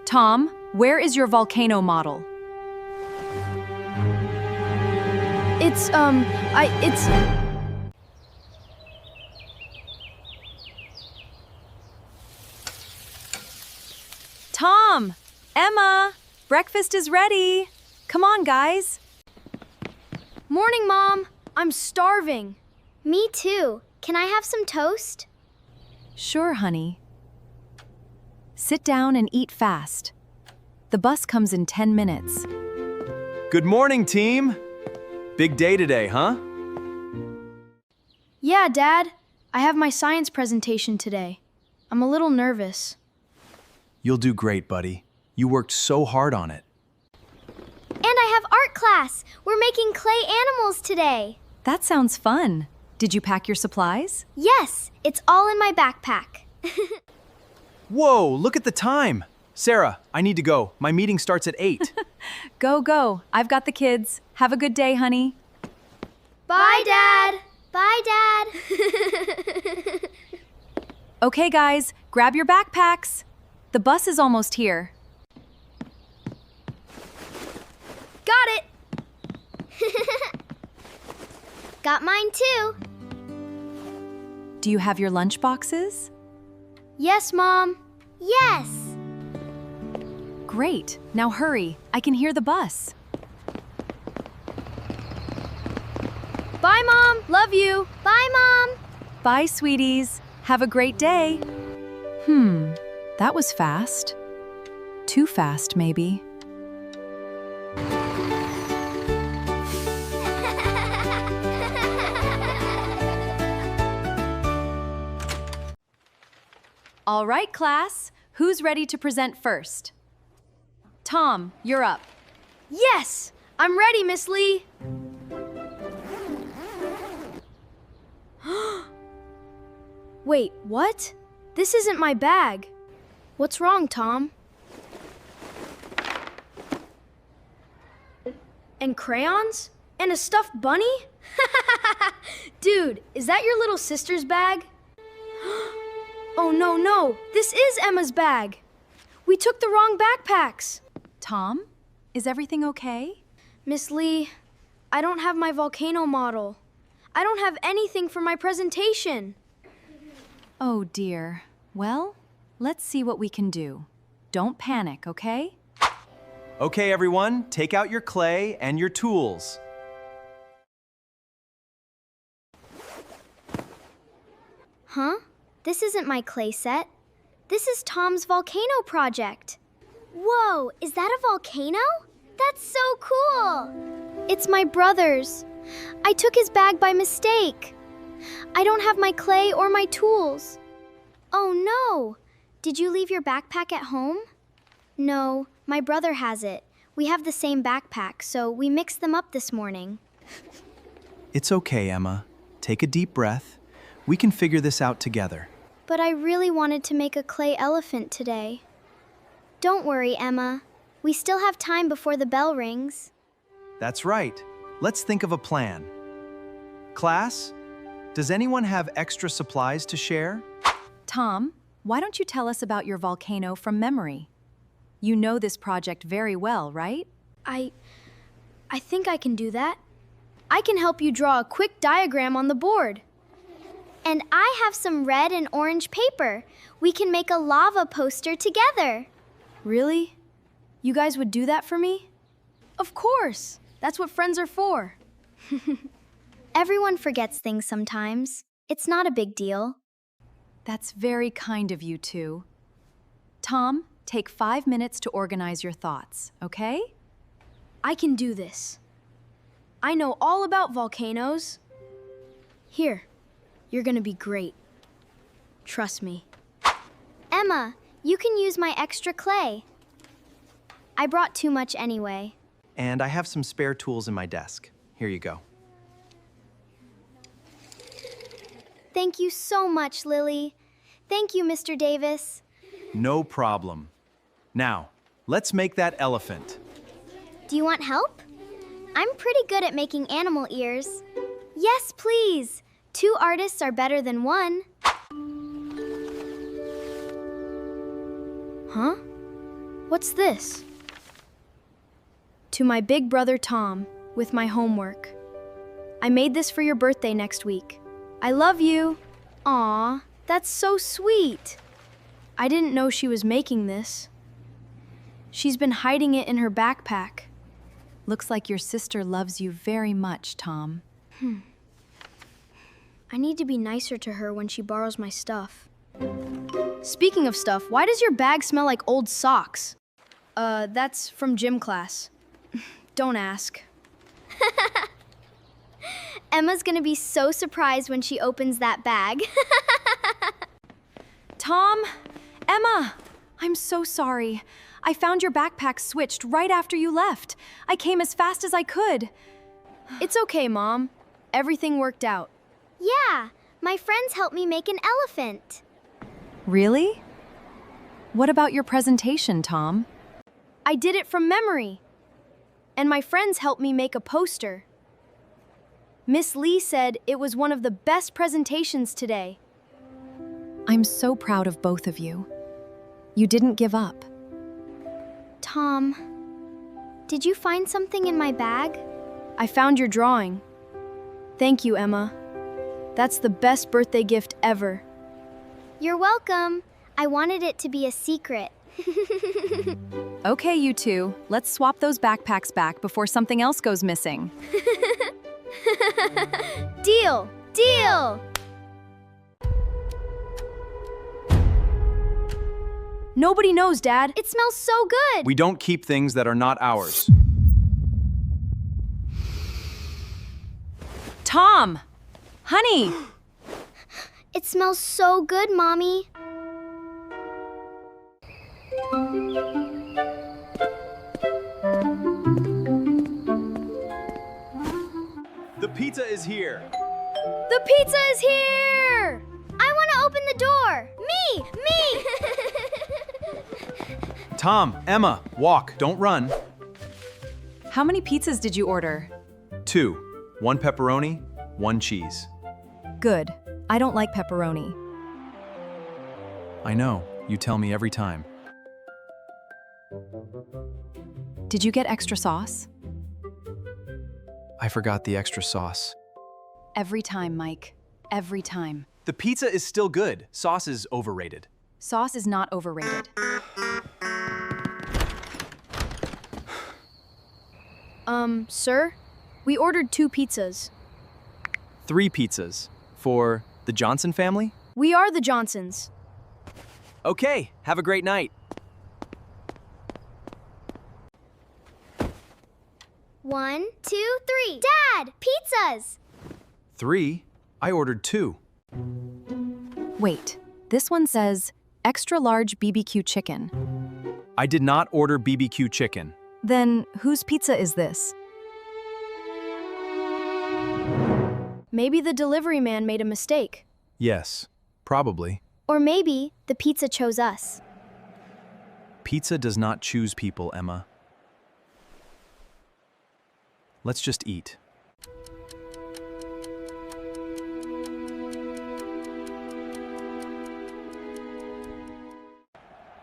Tom, where is your volcano model? It's Tom! Emma! Breakfast is ready! Come on, guys! Morning, Mom. I'm starving. Me too. Can I have some toast? Sure, honey. Sit down and eat fast. The bus comes in 10 minutes. Good morning, team! Big day today, huh? Yeah, Dad. I have my science presentation today. I'm a little nervous. You'll do great, buddy. You worked so hard on it. And I have art class. We're making clay animals today. That sounds fun. Did you pack your supplies? Yes, it's all in my backpack. Whoa, look at the time! Sarah, I need to go. My meeting starts at 8. Go, go. I've got the kids. Have a good day, honey. Bye, Dad. Bye, Dad. Okay, guys, grab your backpacks. The bus is almost here. Got it! Got mine too. Do you have your lunch boxes? Yes, Mom. Yes. Great. Now hurry. I can hear the bus. Bye, Mom. Love you. Bye, Mom. Bye, sweeties. Have a great day. That was fast. Too fast, maybe. All right, class. Who's ready to present first? Tom, you're up. Yes! I'm ready, Miss Lee. Wait, what? This isn't my bag. What's wrong, Tom? And crayons? And a stuffed bunny? Dude, is that your little sister's bag? Oh, no. This is Emma's bag. We took the wrong backpacks. Tom, is everything okay? Miss Lee, I don't have my volcano model. I don't have anything for my presentation. Oh, dear. Well, let's see what we can do. Don't panic, okay? Okay, everyone, take out your clay and your tools. Huh? This isn't my clay set. This is Tom's volcano project. Whoa, is that a volcano? That's so cool! It's my brother's. I took his bag by mistake. I don't have my clay or my tools. Oh no! Did you leave your backpack at home? No, my brother has it. We have the same backpack, so we mixed them up this morning. It's okay, Emma. Take a deep breath. We can figure this out together. But I really wanted to make a clay elephant today. Don't worry, Emma. We still have time before the bell rings. That's right. Let's think of a plan. Class, does anyone have extra supplies to share? Tom, why don't you tell us about your volcano from memory? You know this project very well, right? I think I can do that. I can help you draw a quick diagram on the board. And I have some red and orange paper. We can make a lava poster together. Really? You guys would do that for me? Of course. That's what friends are for. Everyone forgets things sometimes. It's not a big deal. That's very kind of you two. Tom, take 5 minutes to organize your thoughts, okay? I can do this. I know all about volcanoes. Here, you're gonna be great. Trust me. Emma, you can use my extra clay. I brought too much anyway. And I have some spare tools in my desk. Here you go. Thank you so much, Lily. Thank you, Mr. Davis. No problem. Now, let's make that elephant. Do you want help? I'm pretty good at making animal ears. Yes, please. 2 artists are better than 1. Huh? What's this? To my big brother Tom, with my homework. I made this for your birthday next week. I love you. Aw, that's so sweet. I didn't know she was making this. She's been hiding it in her backpack. Looks like your sister loves you very much, Tom. I need to be nicer to her when she borrows my stuff. Speaking of stuff, why does your bag smell like old socks? That's from gym class. Don't ask. Emma's gonna be so surprised when she opens that bag. Tom! Emma! I'm so sorry. I found your backpack switched right after you left. I came as fast as I could. It's okay, Mom. Everything worked out. Yeah, my friends helped me make an elephant. Really? What about your presentation, Tom? I did it from memory. And my friends helped me make a poster. Miss Lee said it was one of the best presentations today. I'm so proud of both of you. You didn't give up. Tom, did you find something in my bag? I found your drawing. Thank you, Emma. That's the best birthday gift ever. You're welcome. I wanted it to be a secret. Okay, you two, let's swap those backpacks back before something else goes missing. Deal! Deal! Nobody knows, Dad. It smells so good! We don't keep things that are not ours. Tom! Honey! It smells so good, Mommy. The pizza is here. The pizza is here! I want to open the door! Me! Tom, Emma, walk, don't run. How many pizzas did you order? 2. 1 pepperoni, 1 cheese. Good. I don't like pepperoni. I know, you tell me every time. Did you get extra sauce? I forgot the extra sauce. Every time, Mike. Every time. The pizza is still good. Sauce is overrated. Sauce is not overrated. Sir? We ordered 2 pizzas. 3 pizzas. For the Johnson family? We are the Johnsons. Okay, have a great night. 1, 2, 3. Dad! Pizzas! 3? I ordered 2. Wait, this one says extra large BBQ chicken. I did not order BBQ chicken. Then whose pizza is this? Maybe the delivery man made a mistake. Yes, probably. Or maybe the pizza chose us. Pizza does not choose people, Emma. Let's just eat.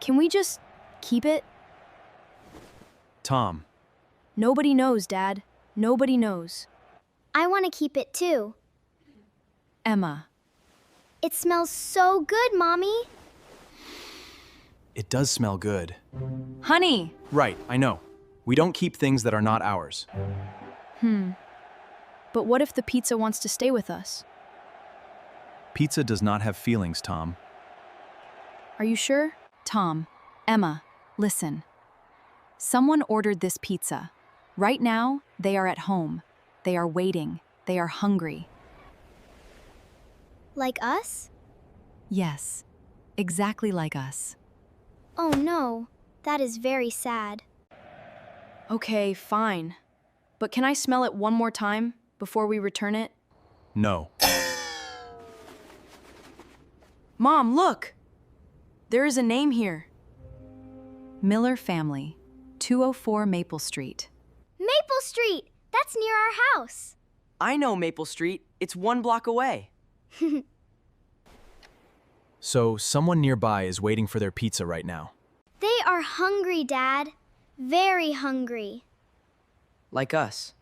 Can we just keep it? Tom, Nobody knows, Dad. Nobody knows. I want to keep it too. Emma. It smells so good, Mommy. it does smell good. Honey! Right, I know. We don't keep things that are not ours. But what if the pizza wants to stay with us? Pizza does not have feelings, Tom. Are you sure? Tom, Emma, listen. Someone ordered this pizza. Right now, they are at home. They are waiting. They are hungry. Like us? Yes, exactly like us. Oh no, that is very sad. Okay, fine. But can I smell it one more time before we return it? No. Mom, look! There is a name here. Miller Family, 204 Maple Street. Maple Street! That's near our house. I know Maple Street. It's 1 block away. So, someone nearby is waiting for their pizza right now. They are hungry, Dad. Very hungry. Like us.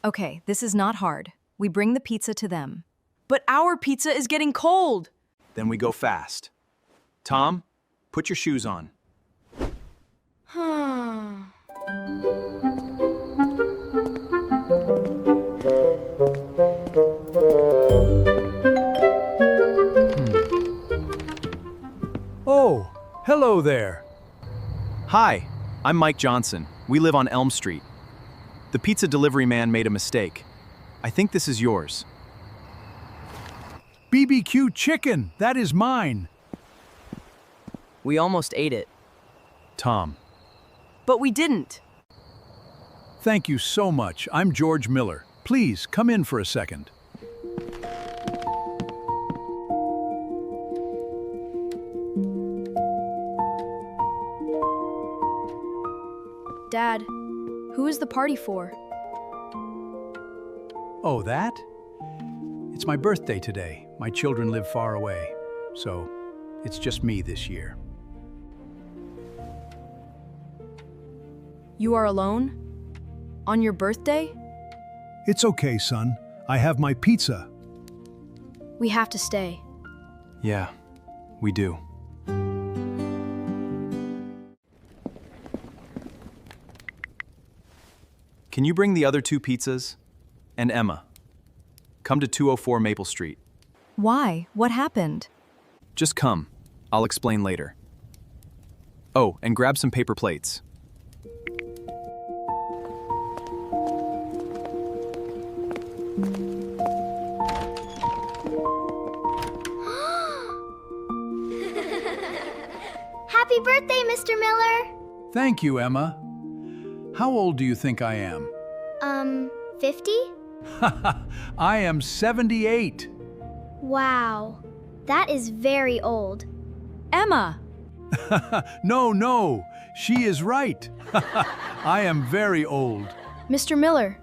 Okay, this is not hard. We bring the pizza to them. But our pizza is getting cold. Then we go fast. Tom, put your shoes on. Oh, hello there. Hi, I'm Mike Johnson. We live on Elm Street. The pizza delivery man made a mistake. I think this is yours. BBQ chicken, that is mine. We almost ate it. Tom. But we didn't. Thank you so much. I'm George Miller. Please, come in for a second. Dad, who is the party for? Oh, that? It's my birthday today. My children live far away, so it's just me this year. You are alone? On your birthday? It's okay, son. I have my pizza. We have to stay. Yeah, we do. Can you bring the other 2 pizzas? And Emma, come to 204 Maple Street. Why? What happened? Just come. I'll explain later. Oh, and grab some paper plates. Happy birthday, Mr. Miller. Thank you, Emma. How old do you think I am? 50? I am 78. Wow. That is very old. Emma! No, she is right. I am very old. Mr. Miller,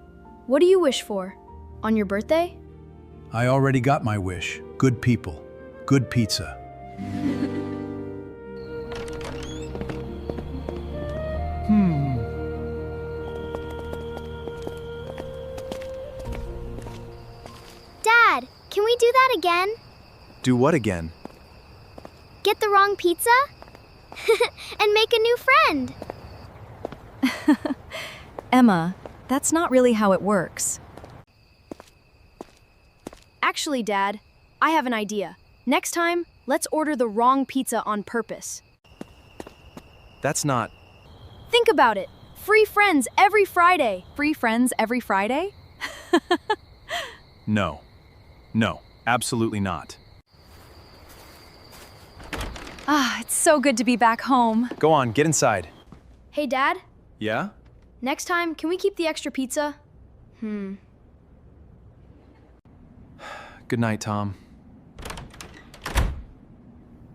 what do you wish for? On your birthday? I already got my wish. Good people, good pizza. Dad, can we do that again? Do what again? Get the wrong pizza? And make a new friend. Emma, that's not really how it works. Actually, Dad, I have an idea. Next time, let's order the wrong pizza on purpose. That's not... Think about it. Free friends every Friday. Free friends every Friday? No. No, absolutely not. Ah, it's so good to be back home. Go on, get inside. Hey, Dad, Yeah? next time, can we keep the extra pizza? Good night, Tom.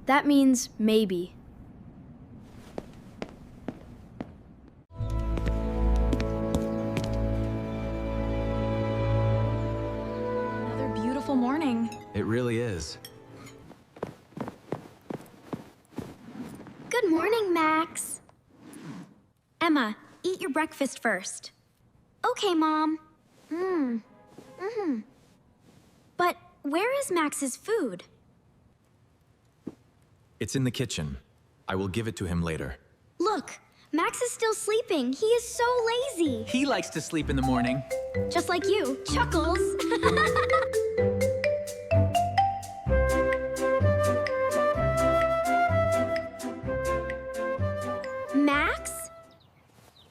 That means maybe. Another beautiful morning. It really is. Good morning, Max. Emma, eat your breakfast first. Okay, Mom. But where is Max's food? It's in the kitchen. I will give it to him later. Look, Max is still sleeping. He is so lazy. He likes to sleep in the morning. Just like you, Chuckles. Max?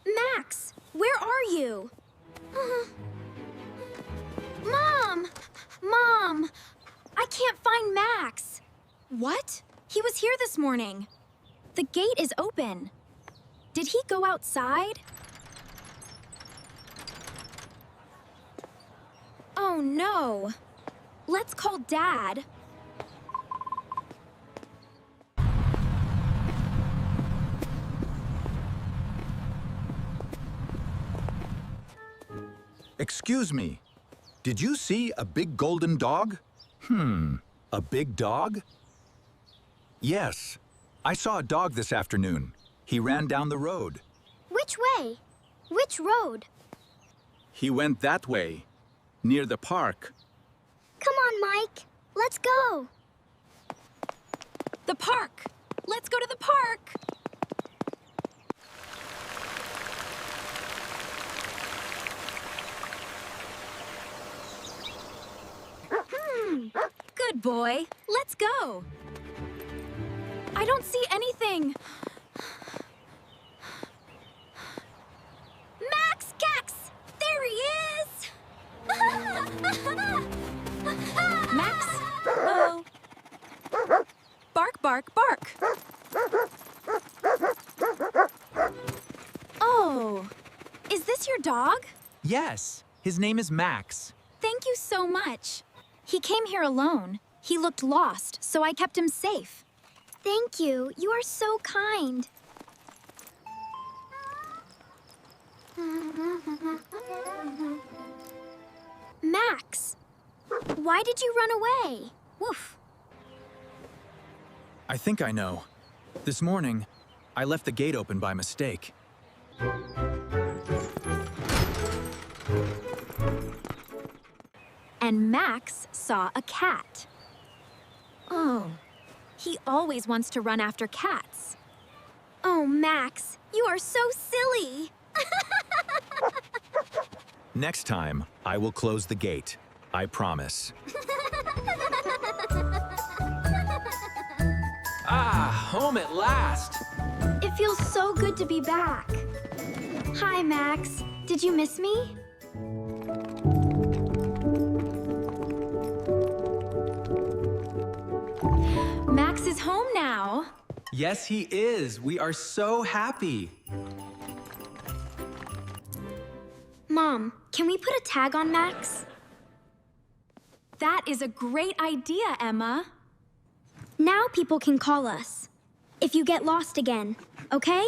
Max, where are you? Mom! Mom! I can't find Max. What? He was here this morning. The gate is open. Did he go outside? Oh no. Let's call Dad. Excuse me. Did you see a big golden dog? A big dog? Yes. I saw a dog this afternoon. He ran down the road. Which way? Which road? He went that way, near the park. Come on, Mike. Let's go. The park! Let's go to the park! Good boy. Let's go. I don't see anything. Max Cax! There he is! Max? Oh. Bark, bark, bark. Oh. Is this your dog? Yes, his name is Max. Thank you so much. He came here alone. He looked lost, so I kept him safe. Thank you. You are so kind. Max, why did you run away? Woof. I think I know. This morning, I left the gate open by mistake. And Max saw a cat. Oh, he always wants to run after cats. Oh, Max, you are so silly. Next time, I will close the gate. I promise. Home at last! It feels so good to be back. Hi, Max. Did you miss me? Max is home now. Yes, he is. We are so happy. Mom, can we put a tag on Max? That is a great idea, Emma. Now people can call us if you get lost again, okay?